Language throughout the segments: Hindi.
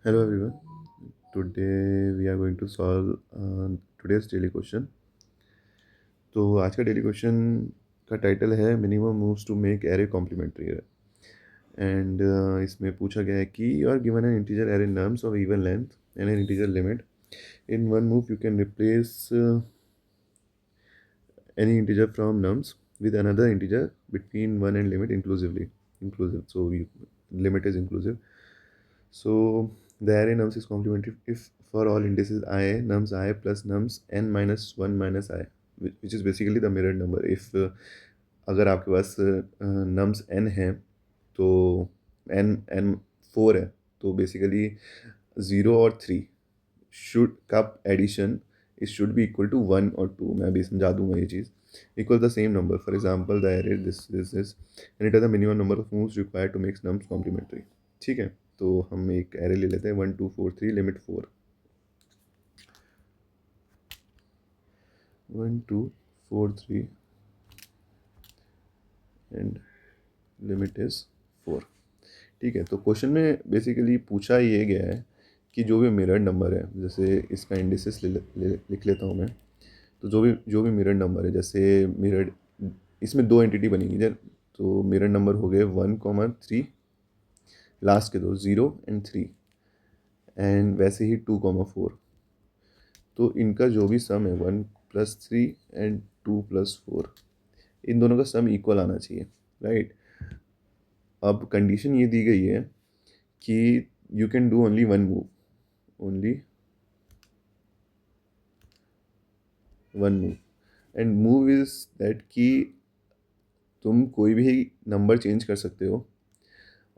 Hello everyone. Today we are going to solve today's daily question. तो आज का डेली क्वेश्चन का टाइटल है minimum moves to make array complementary array and इसमें पूछा गया है कि you are given an integer array nums of even length and an integer limit in one move you can replace any integer from nums with another integer between 1 and limit inclusive, so limit is inclusive. So the array nums is complementary if for all indices I nums I plus nums n minus 1 minus I, which is basically the mirrored number. If अगर आपके पास nums n है तो n 4 है, तो बेसिकली 0 और 3 शुड का addition it should be equal to 1 और 2. मैं अभी समझा दूंगा ये चीज़. Equal the same number, for example the array this and it are the minimum number of moves required to make nums complementary. ठीक है, तो हम एक एरे ले लेते हैं 1 2 4 3 लिमिट 4. 1 2 4 3 and limit is 4. ठीक है, तो क्वेश्चन में बेसिकली पूछा ये गया है कि जो भी मिरर्ड नंबर है, जैसे इसका इंडिसेस लिख लेता हूँ मैं. तो जो भी मिरर्ड नंबर है, जैसे मिरर्ड इसमें दो एंटिटी बनेगी जब, तो मिरर्ड नंबर हो गए 1 3, लास्ट के दो 0 एंड 3, एंड वैसे ही 2 4. तो इनका जो भी सम है 1 + 3 एंड 2 + 4, इन दोनों का सम इक्वल आना चाहिए, राइट. अब कंडीशन ये दी गई है कि you can do only one move, only one move. And move is that कि तुम कोई भी नंबर चेंज कर सकते हो.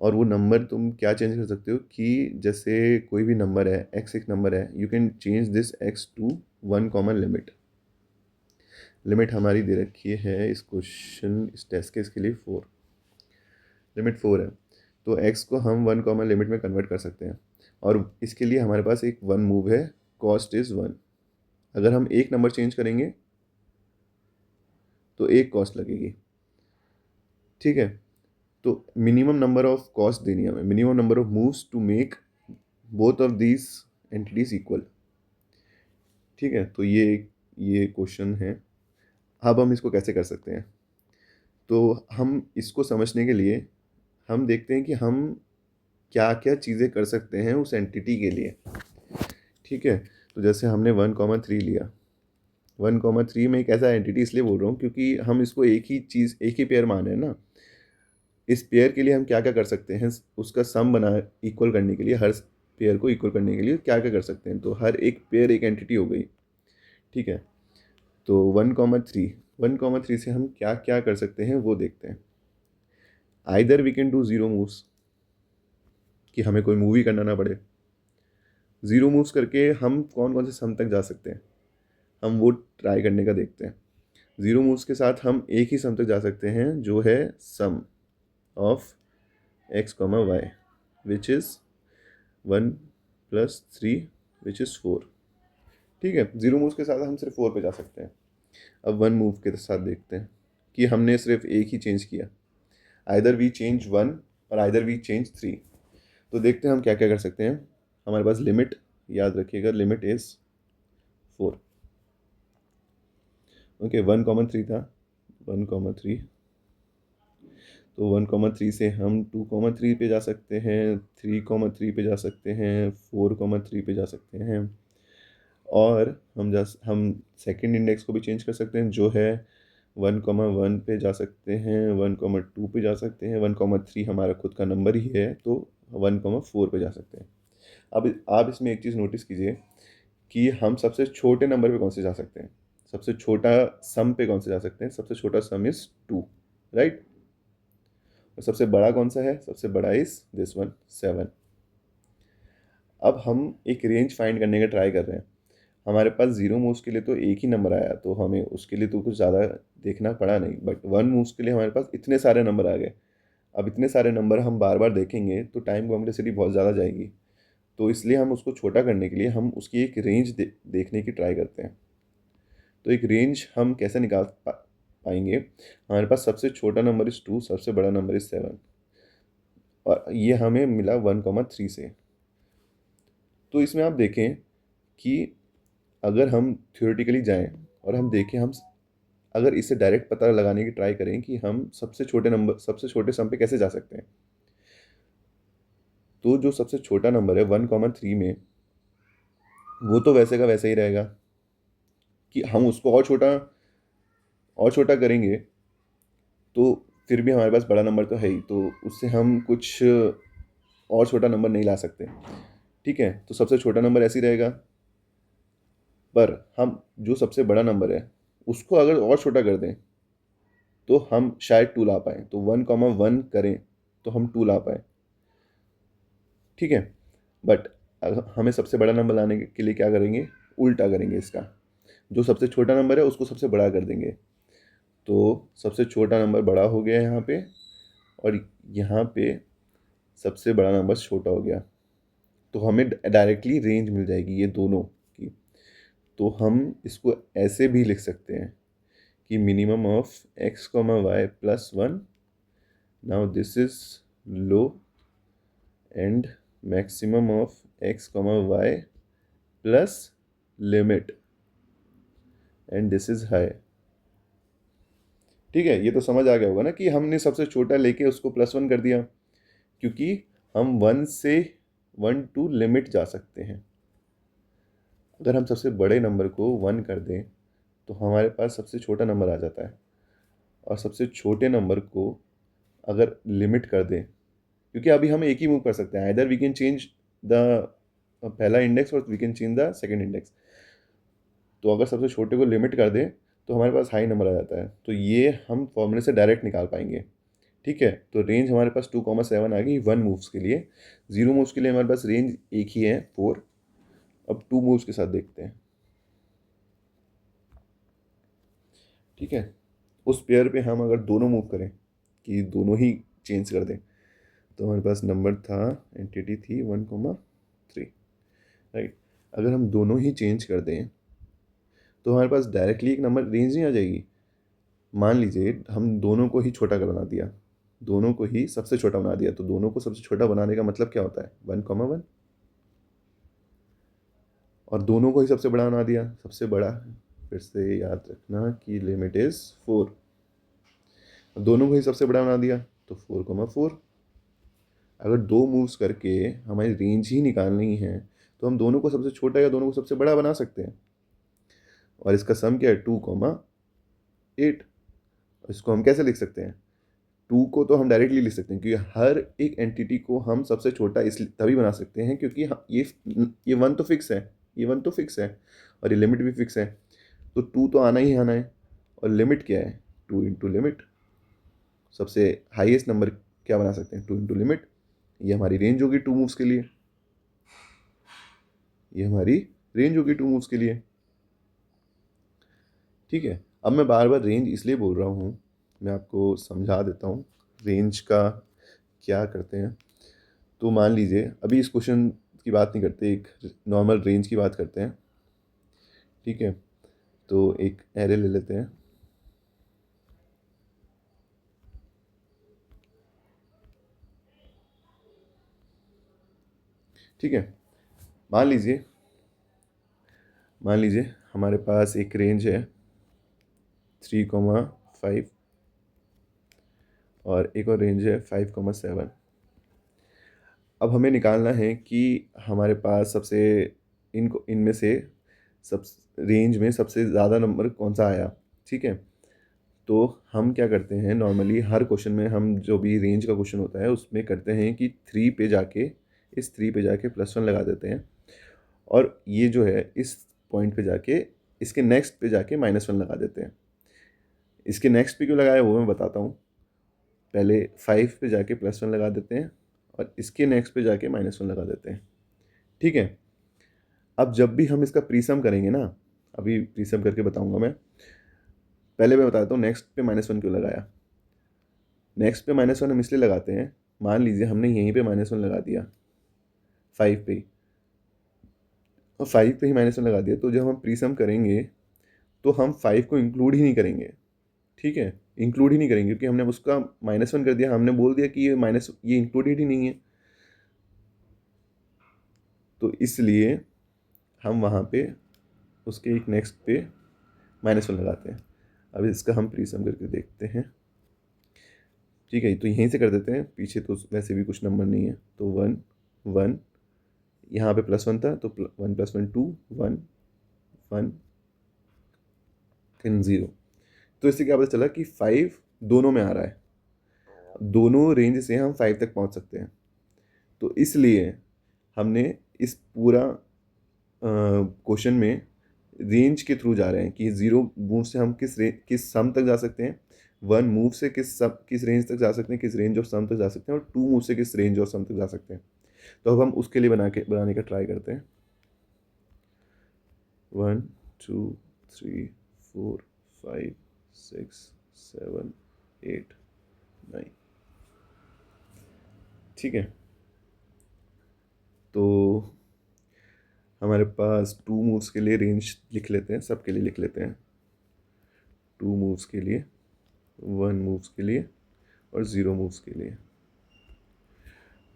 और वो नंबर तुम क्या चेंज कर सकते हो कि जैसे कोई भी नंबर है, एक्स एक नंबर है, you can change this x to 1 common limit. Limit हमारी दे रखी है इस क्वेश्चन, इस टेस्ट के इसके लिए 4. लिमिट 4 है, तो एक्स को हम 1 कॉमन लिमिट में कन्वर्ट कर सकते हैं. और इसके लिए हमारे पास एक वन मूव है, कॉस्ट इज़ 1. अगर हम एक नंबर चेंज करेंगे तो एक कॉस्ट लगेगी. ठीक है, तो मिनिमम नंबर ऑफ कॉस्ट देनी है हमें, minimum number of moves to make both of these entities equal. ठीक है, तो ये क्वेश्चन है. अब हम इसको कैसे कर सकते हैं, तो हम इसको समझने के लिए हम देखते हैं कि हम क्या क्या चीज़ें कर सकते हैं उस एंटिटी के लिए. ठीक है, तो जैसे हमने 1 3 लिया. 1 3 में एक ऐसा एंटिटी इसलिए बोल रहा हूँ क्योंकि हम इसको एक ही चीज़, एक ही पेयर मान रहे हैं ना. इस पेयर के लिए हम क्या क्या कर सकते हैं, उसका सम बना इक्वल करने के लिए, हर पेयर को इक्वल करने के लिए क्या क्या कर सकते हैं. तो हर एक पेयर एक एंटिटी हो गई. ठीक है, तो 1 3 से हम क्या क्या कर सकते हैं वो देखते हैं. Either we can do zero moves, कि हमें कोई मूवी करना ना पड़े. ज़ीरो मूव्स करके हम कौन कौन से सम तक जा सकते हैं, हम वो ट्राई करने का देखते हैं. ज़ीरो मूव्स के साथ हम एक ही सम तक जा सकते हैं, जो है sum of x, y, which is 1 + 3 which is 4. ठीक है, ज़ीरो मूव्स के साथ हम सिर्फ 4 पे जा सकते हैं. अब वन मूव के साथ देखते हैं कि हमने सिर्फ एक ही चेंज किया, आइदर वी चेंज 1 और आइदर वी चेंज 3. तो देखते हैं हम क्या क्या कर सकते हैं. हमारे पास लिमिट, याद रखिएगा, लिमिट इज़ 4. ओके, 1 3 था, 1 3, तो 1 3 से हम 2 3 पे जा सकते हैं, 3 3 पे जा सकते हैं, 4 3 पे जा सकते हैं. और हम सेकेंड इंडेक्स को भी चेंज कर सकते हैं, जो है 1 1 पे जा सकते हैं, 1 2 पे जा सकते हैं, 1 3 हमारा खुद का नंबर ही है, तो 1 4 पे जा सकते हैं. अब आप इसमें एक चीज़ नोटिस कीजिए कि हम सबसे छोटे नंबर पे कौन से जा सकते हैं, सबसे छोटा सम पे कौन से जा सकते हैं. सबसे छोटा सम इज़ 2, राइट. और सबसे बड़ा कौन सा है, सबसे बड़ा इज़ दिस वन, 7. अब हम एक रेंज फाइंड करने का ट्राई कर रहे हैं. हमारे पास ज़ीरो मूव्स के लिए तो एक ही नंबर आया, तो हमें उसके लिए तो कुछ ज़्यादा देखना पड़ा नहीं, बट वन मूव्स के लिए हमारे पास इतने सारे नंबर आ गए. अब इतने सारे नंबर हम बार बार देखेंगे तो टाइम कॉम्प्लेक्सिटी बहुत ज़्यादा जाएगी. तो इसलिए हम उसको छोटा करने के लिए हम उसकी एक रेंज देखने की ट्राई करते हैं. तो एक रेंज हम कैसे निकाल पाएंगे. हमारे पास सबसे छोटा नंबर इज़ 2, सबसे बड़ा नंबर इज़ 7, और ये हमें मिला 1 3 से. तो इसमें आप देखें कि अगर हम थ्योरेटिकली जाएं और हम देखें, हम अगर इससे डायरेक्ट पता लगाने की ट्राई करें कि हम सबसे छोटे सम पे कैसे जा सकते हैं, तो जो सबसे छोटा नंबर है 1,3 में, वो तो वैसे का वैसे ही रहेगा। कि हम उसको और छोटा करेंगे तो फिर भी हमारे पास बड़ा नंबर तो है ही, तो उससे हम कुछ और छोटा नंबर नहीं ला सकते। ठीक है, तो सबसे छोटा नंबर ऐसे ही रहेगा। पर हम जो सबसे बड़ा नंबर है उसको अगर और छोटा कर दें तो हम शायद 2 ला पाए। तो 1,1 करें तो हम 2 ला पाए। ठीक है, बट हमें सबसे बड़ा नंबर लाने के लिए क्या करेंगे, उल्टा करेंगे इसका। जो सबसे छोटा नंबर है उसको सबसे बड़ा कर देंगे। तो सबसे छोटा नंबर बड़ा हो गया यहाँ पे, और यहाँ पे सबसे बड़ा नंबर छोटा हो गया। तो हमें डायरेक्टली रेंज मिल जाएगी ये दोनों की। तो हम इसको ऐसे भी लिख सकते हैं कि minimum of x, y plus 1, now this is low, and maximum of x, y plus limit, and this is high. ठीक है, ये तो समझ आ गया होगा ना कि हमने सबसे छोटा लेके उसको +1 कर दिया, क्योंकि हम 1 टू लिमिट जा सकते हैं। अगर हम सबसे बड़े नंबर को 1 कर दें तो हमारे पास सबसे छोटा नंबर आ जाता है, और सबसे छोटे नंबर को अगर लिमिट कर दें, क्योंकि अभी हम एक ही मूव कर सकते हैं, either we can change the पहला इंडेक्स और we can change the second index. तो अगर सबसे छोटे को लिमिट कर दें तो हमारे पास हाई नंबर आ जाता है। तो ये हम फॉर्मूले से डायरेक्ट निकाल पाएंगे। ठीक है, तो रेंज हमारे पास 2,7 आ गई 1 मूव्स के लिए। 0 मूव्स के लिए हमारे पास रेंज एक ही है 4। अब 2 मूव्स के साथ देखते हैं। ठीक है, उस पेयर पे हम अगर दोनों मूव करें कि दोनों ही चेंज कर दें, तो हमारे पास नंबर था, एंटिटी थी 1,3, राइट। अगर हम दोनों ही चेंज कर दें तो हमारे पास डायरेक्टली एक नंबर रेंज नहीं आ जाएगी। मान लीजिए हम दोनों को ही छोटा कर बना दिया, दोनों को ही सबसे छोटा बना दिया। तो दोनों को सबसे छोटा बनाने का मतलब क्या होता है, 1,1। और दोनों को ही सबसे बड़ा बना दिया, सबसे बड़ा, फिर से याद रखना कि लिमिट इज 4। दोनों को ही सबसे बड़ा बना दिया तो 4,4। अगर दो मूव्स करके हमारी रेंज ही निकालनी है तो हम दोनों को सबसे छोटा या दोनों को सबसे बड़ा बना सकते हैं। और इसका सम क्या है, 2,8। इसको हम कैसे लिख सकते हैं, 2 को तो हम डायरेक्टली लिख सकते हैं, क्योंकि हर एक एंटिटी को हम सबसे छोटा इस तभी बना सकते हैं क्योंकि ये 1 तो फिक्स है, ये 1 तो फिक्स है, और ये लिमिट भी फिक्स है। तो 2 तो आना ही आना है। और लिमिट क्या है, 2 इंटू लिमिट। सबसे हाईएस्ट नंबर क्या बना सकते हैं, 2 इंटू लिमिट। ये हमारी रेंज होगी 2 मूव्स के लिए, ये हमारी रेंज होगी 2 मूव्स के लिए। ठीक है, अब मैं बार बार रेंज इसलिए बोल रहा हूँ, मैं आपको समझा देता हूँ रेंज का क्या करते हैं। तो मान लीजिए अभी इस क्वेश्चन की बात नहीं करते, एक नॉर्मल रेंज की बात करते हैं। ठीक है, तो एक एरे ले लेते हैं। ठीक है, मान लीजिए हमारे पास एक रेंज है 3,5, और एक और रेंज है 5,7। अब हमें निकालना है कि हमारे पास इनमें से सब रेंज में सबसे ज़्यादा नंबर कौन सा आया। ठीक है, तो हम क्या करते हैं, नॉर्मली हर क्वेश्चन में हम जो भी रेंज का क्वेश्चन होता है उसमें करते हैं कि 3 पे जाके, इस 3 पे जाके +1 लगा देते हैं, और ये जो है इस पॉइंट पे जाके इसके नेक्स्ट पे जाके -1 लगा देते हैं। इसके नेक्स्ट पे क्यों लगाया वो मैं बताता हूँ। पहले 5 पे जाके +1 लगा देते हैं, और इसके नेक्स्ट पे जाके -1 लगा देते हैं। ठीक है, अब जब भी हम इसका प्रीसम करेंगे ना, अभी प्रीसम करके बताऊंगा मैं, पहले मैं बताता हूँ नेक्स्ट पे -1 क्यों लगाया। नेक्स्ट पे -1 हम इसलिए लगाते हैं, मान लीजिए हमने यहीं पे -1 लगा दिया 5 पे ही, और 5 पे ही -1 लगा दिया, तो जब हम प्रीसम करेंगे तो हम 5 को इंक्लूड ही नहीं करेंगे। ठीक है, इंक्लूड ही नहीं करेंगे क्योंकि हमने उसका -1 कर दिया, हमने बोल दिया कि ये इंक्लूडेड ही नहीं है। तो इसलिए हम वहाँ पे उसके एक नेक्स्ट पे -1 लगाते हैं। अब इसका हम प्रीसम करके देखते हैं। ठीक है, तो यहीं से कर देते हैं, पीछे तो वैसे भी कुछ नंबर नहीं है। तो 1 1, यहाँ पे +1 था तो 1 + 1 2, 1 1 फिर 0। तो इससे क्या पता चला कि 5 दोनों में आ रहा है, दोनों रेंज से हम 5 तक पहुँच सकते हैं। तो इसलिए हमने इस पूरा क्वेश्चन में रेंज के थ्रू जा रहे हैं कि 0 मूव से हम किस सम तक जा सकते हैं, 1 मूव से किस रेंज तक जा सकते हैं, किस रेंज ऑफ सम तक जा सकते हैं, और 2 मूव से किस रेंज ऑफ सम तक जा सकते हैं। तो अब हम उसके लिए बनाने का ट्राई करते हैं। 1 2 3 4 5 6 7 8 9। ठीक है, तो हमारे पास 2 मूव्स के लिए रेंज लिख लेते हैं, सबके लिए लिख लेते हैं। 2 मूव्स के लिए, 1 मूव्स के लिए और 0 मूव्स के लिए।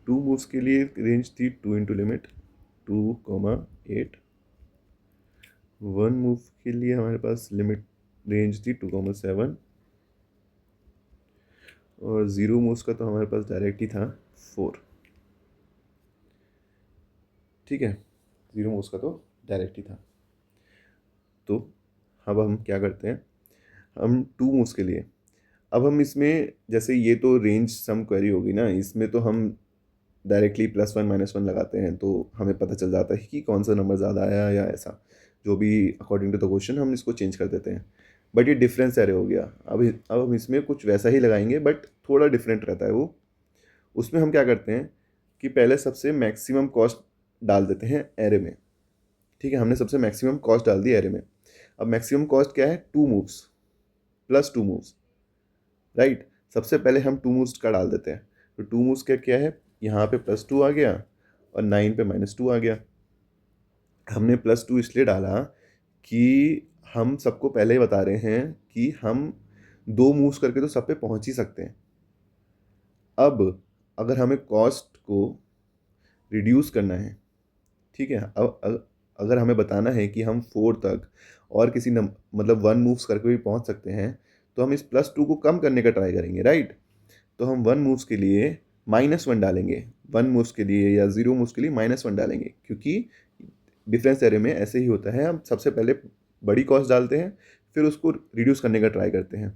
2 मूव्स के लिए रेंज थी 2 इंटू लिमिट 2, 8। 1 मूव के लिए हमारे पास लिमिट रेंज थी 2, 7। और 0 मूव्स का तो हमारे पास डायरेक्ट ही था 4। ठीक है, 0 मूव्स का तो डायरेक्ट ही था। तो अब हम क्या करते हैं, हम 2 मूव्स के लिए, अब हम इसमें जैसे ये तो रेंज सम क्वेरी होगी ना, इसमें तो हम डायरेक्टली +1 -1 लगाते हैं, तो हमें पता चल जाता है कि कौन सा नंबर ज़्यादा आया या ऐसा जो भी अकॉर्डिंग टू द क्वेश्चन हम इसको चेंज कर देते हैं। बट ये डिफरेंस एरे हो गया। अब हम इसमें कुछ वैसा ही लगाएंगे बट थोड़ा डिफरेंट रहता है वो। उसमें हम क्या करते हैं कि पहले सबसे मैक्सिमम कॉस्ट डाल देते हैं एरे में। ठीक है, हमने सबसे मैक्सिमम कॉस्ट डाल दी एरे में। अब मैक्सिमम कॉस्ट क्या है, 2 मूव्स + 2 मूव्स, राइट। सबसे पहले हम 2 मूव्स का डाल देते हैं। तो 2 मूव्स का क्या है, यहाँ पे +2 आ गया और 9 पे -2 आ गया। हमने +2 इसलिए डाला कि हम सबको पहले ही बता रहे हैं कि हम 2 मूव्स करके तो सब पे पहुंच ही सकते हैं। अब अगर हमें कॉस्ट को रिड्यूस करना है, ठीक है, अब अगर हमें बताना है कि हम 4 तक और किसी मतलब 1 मूव्स करके भी पहुंच सकते हैं, तो हम इस +2 को कम करने का ट्राई करेंगे, राइट। तो हम 1 मूव्स के लिए -1 डालेंगे, 1 मूव्स के लिए या 0 मूव्स के लिए -1 डालेंगे, क्योंकि डिफरेंस एरे में ऐसे ही होता है। हम सबसे पहले बड़ी कॉस्ट डालते हैं, फिर उसको रिड्यूस करने का ट्राई करते हैं।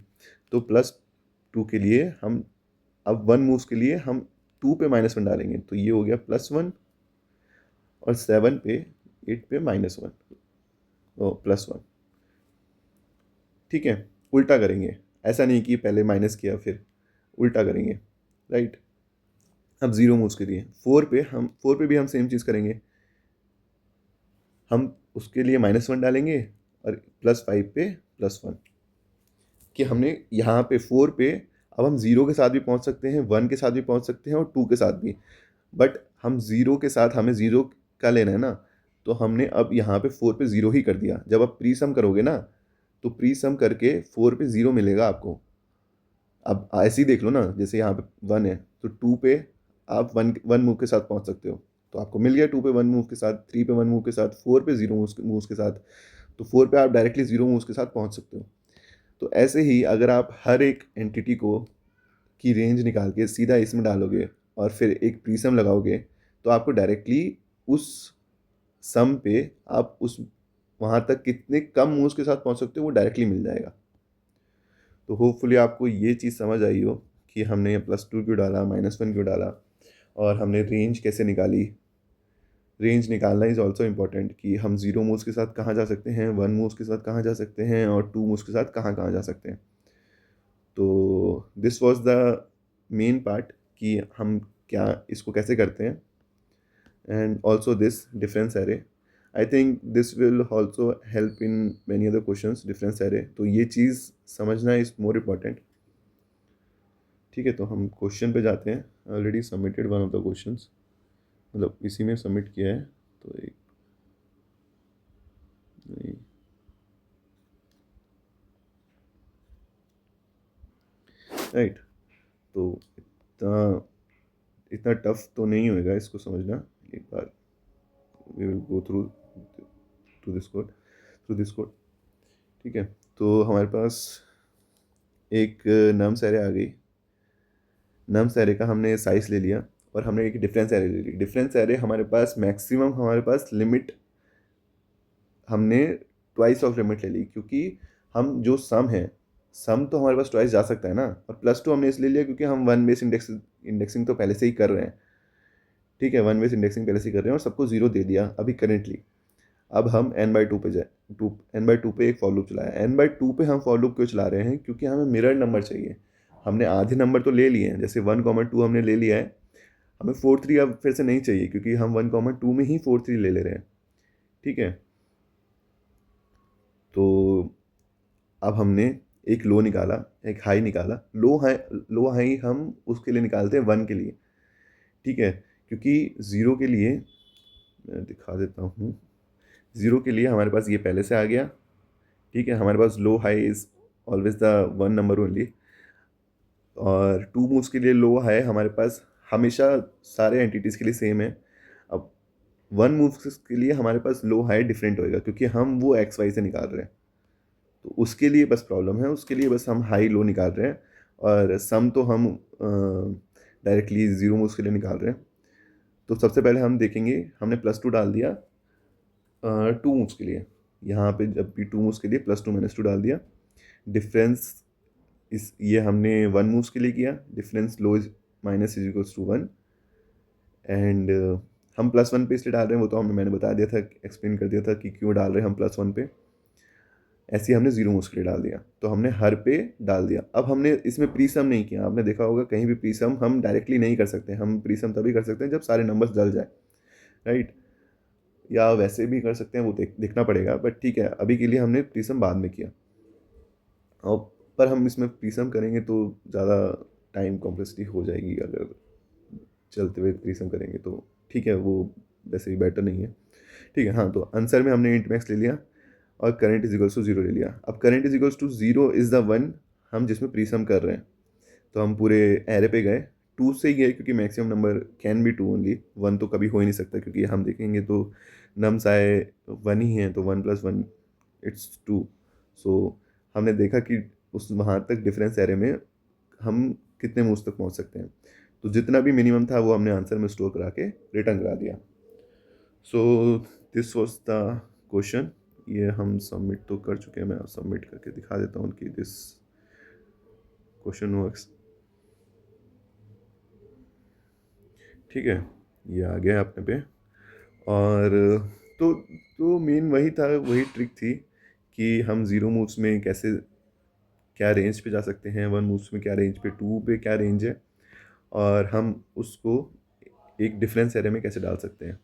तो +2 के लिए हम अब 1 मूव्स के लिए हम 2 पे -1 डालेंगे, तो ये हो गया +1, और 7 पे 8 पे -1 +1। ठीक है, उल्टा करेंगे, ऐसा नहीं कि पहले माइनस किया फिर, उल्टा करेंगे, राइट। अब 0 मूव्स के लिए 4 पे भी हम सेम चीज़ करेंगे। हम उसके लिए -1 डालेंगे और +5 पे +1, कि हमने यहाँ पे 4 पे अब हम 0 के साथ भी पहुँच सकते हैं, 1 के साथ भी पहुँच सकते हैं और 2 के साथ भी। बट हम 0 के साथ हमें 0 का लेना है ना, तो हमने अब यहाँ पे 4 पे 0 ही कर दिया। जब आप प्री सम करोगे ना, तो प्री सम करके 4 पे 0 मिलेगा आपको। अब ऐसे ही देख लो ना, जैसे यहाँ पे 1 है तो 2 पे आप 1 मूव के साथ पहुँच सकते हो, तो आपको मिल गया 2 पे 1 मूव के साथ, 3 पे 1 मूव के साथ, 4 पे 0 मूव्स के साथ। तो 4 पे आप डायरेक्टली 0 मूव्स के साथ पहुँच सकते हो। तो ऐसे ही अगर आप हर एक एंटिटी को की रेंज निकाल के सीधा इसमें डालोगे और फिर एक प्रीसम लगाओगे, तो आपको डायरेक्टली उस सम पे आप उस वहाँ तक कितने कम मूव्स के साथ पहुँच सकते हो वो डायरेक्टली मिल जाएगा। तो होपफुली आपको ये चीज़ समझ आई हो कि हमने +2 क्यों डाला, -1 क्यों डाला, और हमने रेंज कैसे निकाली। रेंज निकालना इज़ ऑल्सो इम्पॉर्टेंट, कि हम 0 मूव्स के साथ कहाँ जा सकते हैं, 1 मूव्स के साथ कहाँ जा सकते हैं, और 2 मूव्स के साथ कहाँ कहाँ जा सकते हैं। तो this was the main part कि हम क्या इसको कैसे करते हैं, and also this difference array. I think this will also help in many other questions, difference array. तो ये चीज़ समझना इज़ मोर इम्पॉर्टेंट। ठीक है, तो हम क्वेश्चन पे जाते हैं। Already submitted one of the questions, मतलब इसी में सबमिट किया है, तो एक नहीं, राइट। तो इतना इतना टफ तो नहीं होएगा इसको समझना। एक बार we will go through this code. ठीक है, तो हमारे पास एक नम्स एरे आ गई। नम्स एरे का हमने साइज ले लिया और हमने एक डिफरेंस एरे ले ली। डिफरेंस एरे हमारे पास मैक्सिमम, हमारे पास लिमिट हमने ट्वाइस ऑफ लिमिट ले ली, क्योंकि हम जो सम है, सम तो हमारे पास ट्वाइस जा सकता है ना। और +2 हमने इसलिए लिया क्योंकि हम वन बेस इंडेक्सिंग तो पहले से ही कर रहे हैं। ठीक है, वन बेस इंडेक्सिंग पहले से ही कर रहे हैं और सबको 0 दे दिया अभी करेंटली। अब हम n/2 पे जाए, n/2 पे एक फॉर लूप चलाया। n/2 पे हम फॉर लूप क्यों चला रहे हैं? क्योंकि हमें मिरर नंबर चाहिए। हमने आधे नंबर तो ले लिए हैं, जैसे 1, 2 हमने ले लिया है। हमें 4, 3 अब फिर से नहीं चाहिए, क्योंकि हम 1, 2 में ही 4, 3 ले ले रहे हैं। ठीक है, तो अब हमने एक लो निकाला, एक हाई निकाला। लो हाई हम उसके लिए निकालते हैं 1 के लिए। ठीक है, क्योंकि 0 के लिए मैं दिखा देता हूँ। 0 के लिए हमारे पास ये पहले से आ गया। ठीक है, हमारे पास low high is always the 1 number only. और 2 मूव्स के लिए लो हाई हमारे पास हमेशा सारे एंटिटीज़ के लिए सेम है। अब 1 मूव्स के लिए हमारे पास लो हाई डिफरेंट होएगा, क्योंकि हम वो XY से निकाल रहे हैं। तो उसके लिए बस प्रॉब्लम है, उसके लिए बस हम हाई लो निकाल रहे हैं। और सम तो हम डायरेक्टली 0 मूव्स के लिए निकाल रहे हैं। तो सबसे पहले हम देखेंगे, हमने +2 डाल दिया 2 मूव्स के लिए। यहाँ पे जब भी 2 मूव्स के लिए +2 - 2 डाल दिया। डिफरेंस इस ये हमने 1 मूव्स के लिए किया। Difference low is -=1। एंड हम +1 पे इसलिए डाल रहे हैं, वो तो मैंने बता दिया था, एक्सप्लेन कर दिया था कि क्यों डाल रहे हैं हम +1 पे। ऐसे ही हमने 0 मूव्स के लिए डाल दिया, तो हमने हर पे डाल दिया। अब हमने इसमें प्रीसम नहीं किया। आपने देखा होगा कहीं भी प्रीसम हम डायरेक्टली नहीं कर सकते। हम प्रीसम तभी कर सकते हैं जब सारे नंबर्स डल जाए, राइट? या वैसे भी कर सकते हैं, वो देखना पड़ेगा। बट ठीक है, अभी के लिए हमने प्रीसम बाद में किया। और पर हम इसमें प्रीसम करेंगे तो ज़्यादा टाइम कॉम्प्लेक्सिटी हो जाएगी। अगर चलते हुए प्रीसम करेंगे तो ठीक है, वो वैसे ही बेटर नहीं है। ठीक है, हाँ, तो आंसर में हमने इंट मैक्स ले लिया और करंट इज इक्वल्स टू 0 ले लिया। अब current is equals to 0 is the one हम जिसमें प्रीसम कर रहे हैं। तो हम पूरे एरे पे गए, 2 से ही गए, क्योंकि maximum number can be 2 only. 1 तो कभी हो ही नहीं सकता, क्योंकि हम देखेंगे तो नम्स आए 1 ही हैं, तो 1 + 1 इट्स 2। सो हमने देखा कि उस वहाँ तक डिफरेंस एरे में हम कितने मूव्स तक पहुँच सकते हैं। तो जितना भी मिनिमम था वो हमने आंसर में स्टोर करा के रिटर्न करा दिया। So this was the question. ये हम सबमिट तो कर चुके हैं, मैं सबमिट करके दिखा देता हूँ कि दिस क्वेश्चन वर्क्स। ठीक है, ये आ गया अपने पे। और तो मेन वही था, वही ट्रिक थी कि हम 0 मूव्स में कैसे, क्या रेंज पे जा सकते हैं, 1 मूव्स में क्या रेंज पे, 2 पे क्या रेंज है, और हम उसको एक डिफरेंस एरे में कैसे डाल सकते हैं।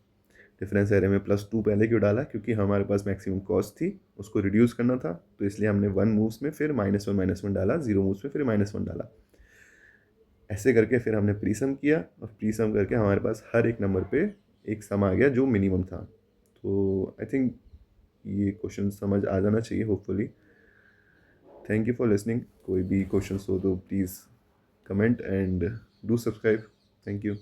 डिफरेंस एरे में +2 पहले क्यों डाला? क्योंकि हमारे पास मैक्सिमम कॉस्ट थी, उसको रिड्यूस करना था। तो इसलिए हमने 1 मूव्स में फिर -1 डाला, 0 मूव्स में फिर -1 डाला। ऐसे करके फिर हमने प्रीसम किया, और प्रीसम करके हमारे पास हर एक नंबर पे एक सम आ गया जो मिनिमम था। तो आई थिंक ये क्वेश्चन समझ आ जाना चाहिए, hopefully. Thank you for listening. कोई भी क्वेश्चन हो तो please comment and do subscribe. Thank you.